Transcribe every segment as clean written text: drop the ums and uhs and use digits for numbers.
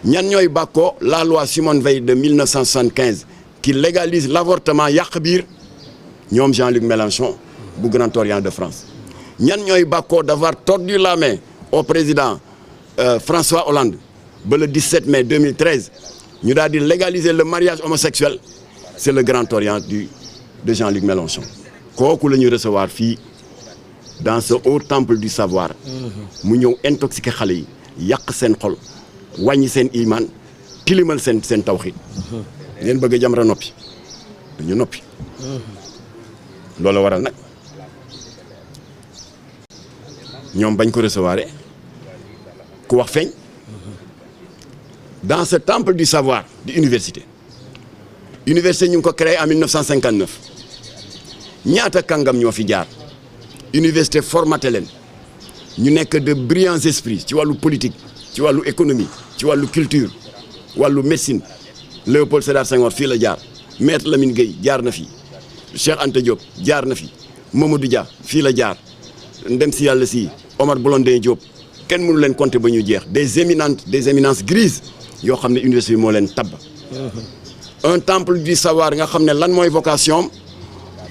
ñan ñooy bàkkoo la loi Simone Veil de 1975 qui légalise l'avortement yàq biir ñoom Jean-Luc Mélenchon bu Grand Orient de France ñan ñooy bàkkoo d'avoir tordu la main au président François Hollande ba le 17 mai 2013 ñu daal di légaliser le mariage homosexuel c'est le Grand Orient de Jean-Luc Mélenchon kooku la ñuy recevoir fii dans ce haut temple du savoir mu ñëw intoxiqué xale yi yàq seen xol wàññi seen iman tilimal seen tawxiid ngeen bëgg a Jamra noppi dañu noppi loolu waral nag ñoom bañ ko recevoir ku wax feeñ dans ce temple du savoir di université ñu ngi ko créé en 1959 ñaata kàngam ñoo fi jaar université formaté leen ñu nekk de brillants esprits ci wàllu politique ci wàllu économie ci wàllu culture wàllu médecine Léopold Sédar Senghor fii la jaar Maître Lamine Gueye jaar na fi Cheikh Anta Diop jaar na fi Mamadou Dia fii la jaar ndem si yàlla si Omar Blondin Diop kenn mënu leen compter ba ñu jeex des éminences grises yoo xam ne université bi moo leen tabb un temple du savoir nga xam ne lan mooy vocation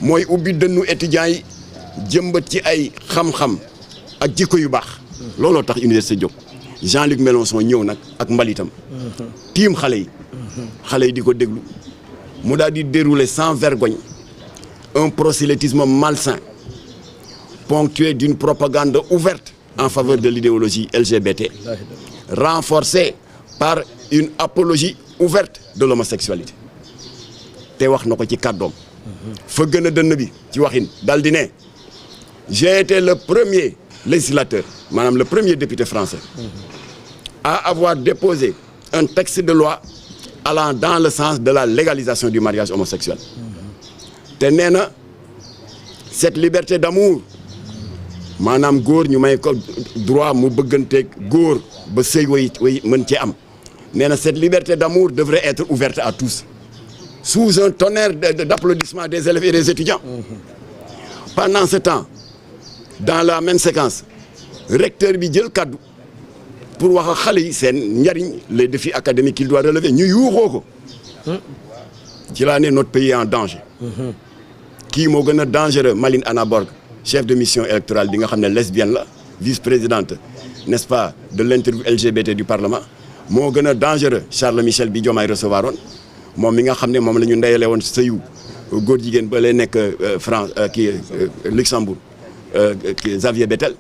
mooy ubbi dënnu étudiants yi jëmbat ci ay xam-xam ak jikko yu baax looloo tax université jóg Jean-Luc Mélenchon ñëw nag ak mbalitam tiim xale yi di ko déglu mu daal di dérouler sans vergogne un prosélytisme malsain ponctué d'une propagande ouverte en faveur de l'idéologie LGBT renforcée par une apologie ouverte de l'homosexualité te wax na ko ci kàddoom fa gën a dënn bi ci waxin dal di ne j'ai été le premier législateur maanaam le premier député français à avoir déposé un texte de loi allant dans le sens de la légalisation du mariage homosexuel te nee na cette liberté d'amour maanaam góor ñu may ko droit mu bëgganteeg góor ba sëy way mën cee am nee na cette liberté d'amour devrait être ouverte à tous sous un tonnerre d'applaudissements des élèves et des étudiants pendant ce temps dans la même séquence recteur bi jël kaddu pour wax ak xale yi seen njariñ les défis académiques qu'il doit relever ñu yuuxoo ko ci laa ne notre pays est en danger kii moo gën a dangereux Maline Anna Borg chef de mission électorale bi nga xam ne lesbienne la vice-présidente n'est-ce pas de l'interview LGBT du Parlement moo gën a dangereux Charles Michel bi Diomaye recevoir woon moom mi nga xam ne moom la ñu ndeyale woon sëyu góor jigéen ba lay nekk France Luxembourg Xavier Bettel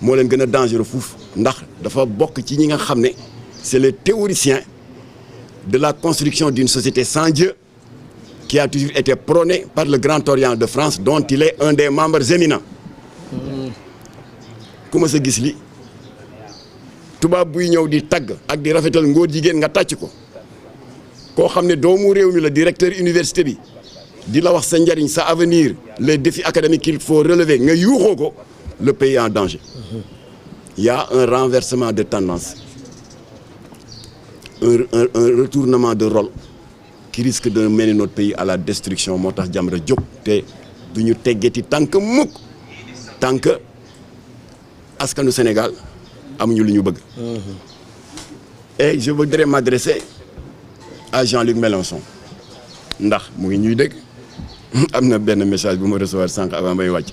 moo leen gën a dangereux fuuf ndax dafa bokk ci ñi nga xam ne c'est les théoriciens de la construction d'une société sans Dieu qui a toujours été prônée par le Grand Orient de France dont il est un des membres éminents ku ma sa gis li tubaab buy ñëw di tagg ak di rafetal ngóor jigéen nga tàcc ko koo xam ne doomu réew mi la directeur université bi di la wax sa njariñ sa avenir les défis académiques qu'il faut relever nga yuuxoo ko le pays est en danger il y a un renversement de tendance un retournement de rôle qui risque de mener notre pays à la destruction moo tax Jamra jóg te du ñu teggeti tànk mukk tànk askanu Sénégal amuñu lu ñu bëgg et je voudrais m'adresser à Jean-Luc Mélenchon ndax mu ngi ñuy dégg am na benn message bu ma recevoir sànq avant may wàcc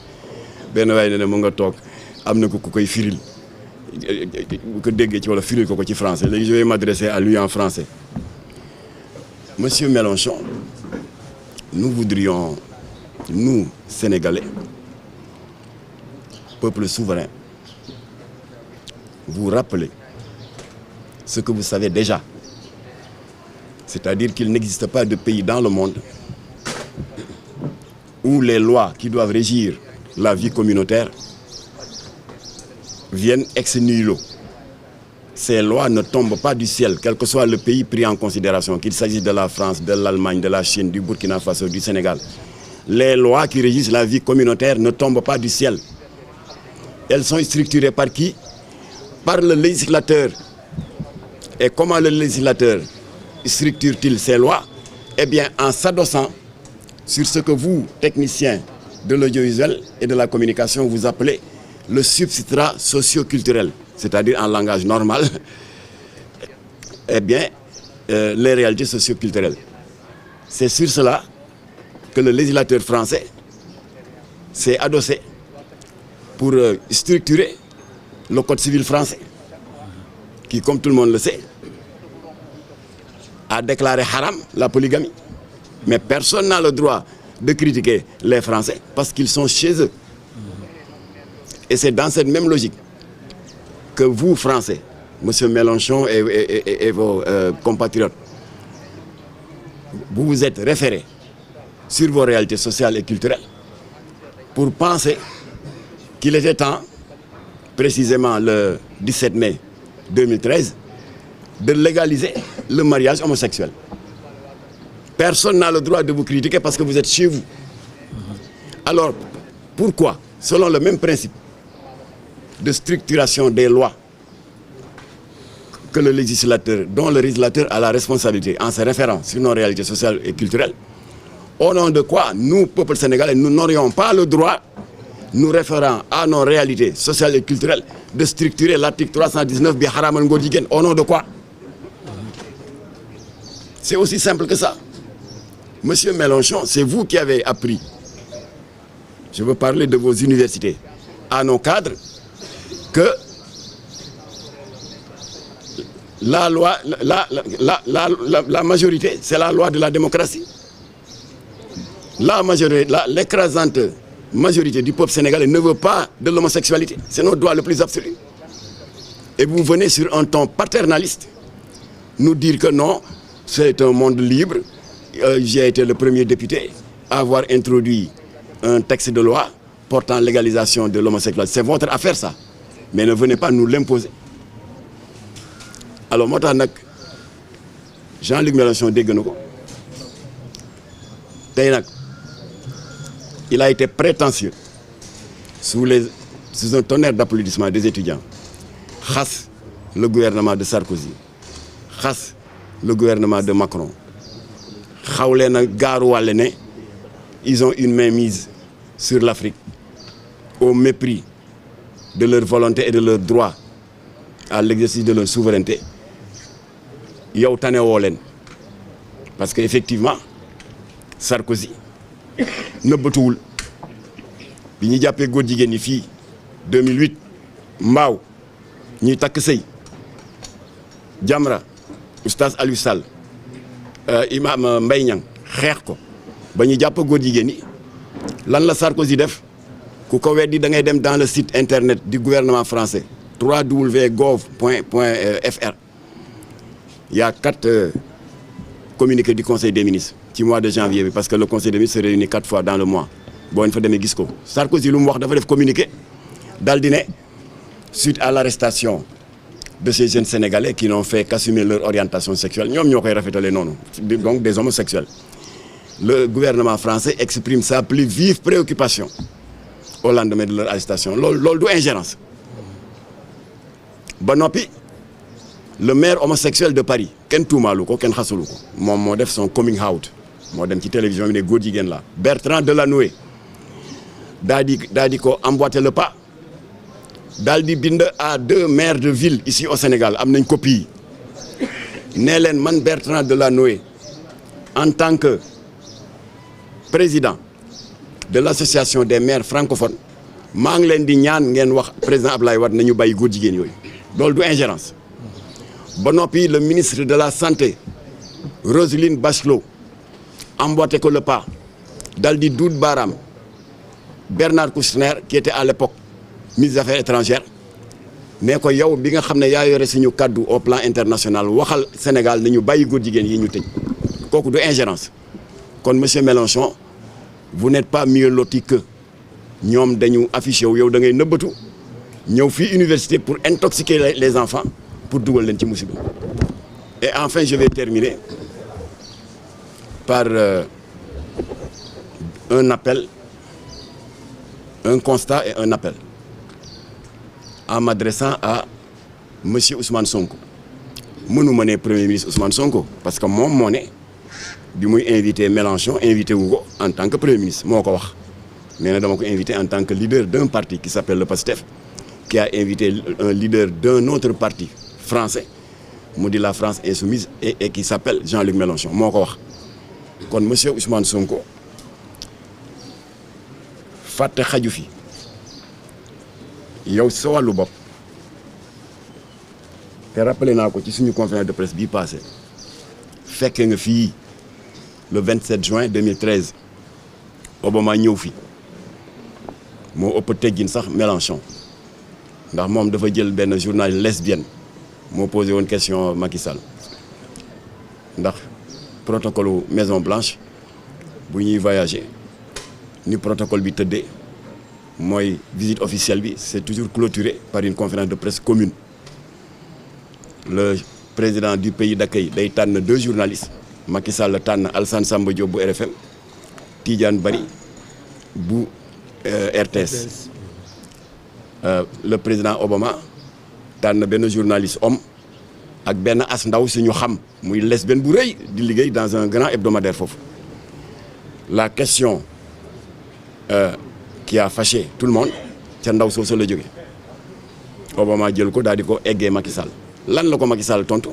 benn waaye ne ne mu nga toog am na ku koy firil bu ko déggee ci wala firil ko ci français léegi je vais m'adresser à lui en français. Monsieur Mélenchon, nous voudrions, nous, Sénégalais, peuple souverain, vous rappeler ce que vous savez déjà. C'est-à-dire qu'il n'existe pas de pays dans le monde où les lois qui doivent régir la vie communautaire viennent ex nihilo. Ces lois ne tombent pas du ciel, quel que soit le pays pris en considération, qu'il s'agisse de la France, de l'Allemagne, de la Chine, du Burkina Faso, du Sénégal. Les lois qui régissent la vie communautaire ne tombent pas du ciel. Elles sont structurées par qui? Par le législateur. Et comment le législateur structure-t-il ces lois? Eh bien, en s'adossant sur ce que vous, techniciens de l'audiovisuel et de la communication, vous appelez le substrat socio-culturel. C'est-à-dire en langage normal, eh bien, les réalités socio-culturelles. C'est sur cela que le législateur français s'est adossé pour structurer le code civil français, qui, comme tout le monde le sait, a déclaré haram la polygamie. Mais personne n'a le droit de critiquer les Français parce qu'ils sont chez eux. Et c'est dans cette même logique que vous, Français, M. Mélenchon et vos compatriotes, vous vous êtes référés sur vos réalités sociales et culturelles pour penser qu'il était temps, précisément le 17 mai 2013, de légaliser le mariage homosexuel. Personne n'a le droit de vous critiquer parce que vous êtes chez vous. Alors, pourquoi, selon le même principe de structuration des lois que le législateur, dont le législateur a la responsabilité en se référant sur nos réalités sociales et culturelles, au nom de quoi nous, peuple sénégalais, nous n'aurions pas le droit, nous référant à nos réalités sociales et culturelles, de structurer l'article 319 bi haramal ngóor jigéen. Au nom de quoi? C'est aussi simple que ça. Monsieur Mélenchon, c'est vous qui avez appris, je veux parler de vos universités, à nos cadres, que la loi, la majorité, c'est la loi de la démocratie. La majorité, l'écrasante majorité du peuple sénégalais ne veut pas de l'homosexualité. C'est notre droit le plus absolu. Et vous venez sur un ton paternaliste nous dire que non, c'est un monde libre. J'ai été le premier député à avoir introduit un texte de loi portant légalisation de l'homosexualité. C'est votre affaire, ça. Mais ne venez pas nous l'imposer. Alors, moi, Jean-Luc Mélenchon dégg na ko tey nag il a été prétentieux sous un tonnerre d'applaudissements des étudiants xas le gouvernement de Sarkozy, xas le gouvernement de Macron, xawle na gaaruwàlle ne ils ont une mainmise sur l'Afrique au mépris de leur volonté et de leur droit à l'exercice de leur souveraineté. Yow tane woo leen parce que effectivement Sarkozy nëbbatuwul bi ñu jàppee góor jigéen ñi fii 2008 mbaaw ñuy takk sëy Jamra oustaz Aliou Sall imam Mbaye Niang xeex ko ba ñu jàpp góor jigéen ñi lan la Sarkozy def ku ko weddi da ngay dem dans le site internet du gouvernement français www.gov.fr. Il y a 4 communiqués du Conseil des ministres ci mois de janvier parce que le Conseil des ministres se réunit 4 fois dans le mois. Boo fa demee gis ko Sarkozy lu mu wax dafa def communiqué dal di ne suite à l'arrestation de ces jeunes Sénégalais qui n'ont fait qu'assumer leur orientation sexuelle ñoom ñoo koy rafetale noonu donc des homosexuels. Le gouvernement français exprime sa plus vive préoccupation au lendemain de leur arrestation. Loolu du ingérence. Ba noppi le maire homosexuel de Paris kenn tuumaalu ko kenn xasulu ko moom moo def son coming out moo dem ci télévision bi ne góor jigéen la Bertrand Delanoë daa di ko emboîter le pas daal di bind à 2 maires de ville ici au Sénégal am nañ copie nee leen man Bertrand Delanoë en tant que président de l'association des maires francophones maa ngi leen di ñaan ngeen wax président Ablaye Wade nañu bàyyi góor jigéen yooyu. Loolu du ingérence. Ba noppi le ministre de la santé Roselyne Bachelot emboîté ko le pas dal di duut baaraam Bernard Kouchner qui était à l'époque ministre des Affaires étrangères ne ko yow bi nga xam ne yaa yore suñu kaddu au plan international waxal Sénégal nañu bàyyi góor jigéen yi ñu tëj kooku du ingérence. Kon monsieur Mélenchon vous n'êtes pas mieux loti que ñoom dañu affiché wu yow da ngay nëbbatu ñëw fii université pour intoxiquer les enfants pour dugal leen ci musiba. Et enfin je vais terminer par un appel, un constat et un appel en m'adressant à monsieur Ousmane Sonko. mënuma ne premier ministre Ousmane Sonko parce que moom moo ne bi muy invité Mélenchon invité wu ko en tant que premier ministre moo ko wax nee na dama ko invité en tant que leader d'un parti qui s'appelle le PASTEF qui a invité un leader d'un autre parti français mu di la France insoumise et qui s'appelle Jean-Luc Mélenchon moo ko wax kon monsieur Ousmane Sonko fàtte xaju fi yow sa wàllu bopp te rappelé naa ko ci suñu conférence de presse bii passé fekkee nga fii le 27 juin 2013 Obama ñëw fi moo ëpp teggin sax Mélenchon ndax moom dafa jël benn journaliste lesbienne moo posé woon question Macky Sall ndax protocole Maison Blanche bu ñuy voyager ni protocole bi tëddee mooy visite officielle bi c'est toujours clôturé par une conférence de presse commune le président du pays d'accueil day tànn 2 journalistes Macky Sall tànn Alassane Samba Diop bu RFM Tidiane Bari bu RTS le président Obama tànn benn journaliste homme ak benn as ndaw si ñu xam muy lesbienne bu rëy di liggéey dans un grand hebdomadaire foofu la question qui a fâché tout le monde ca ndaw soosu la jóge Obama jël ko daal di ko eggee Macky Sall lan la ko Macky Sall tontu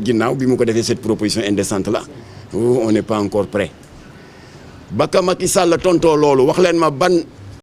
ginnaaw bi mu ko defee cette proposition indécente là on n'est pas encore prêt ba ka Macky Sall tontoo loolu wax leen ma ban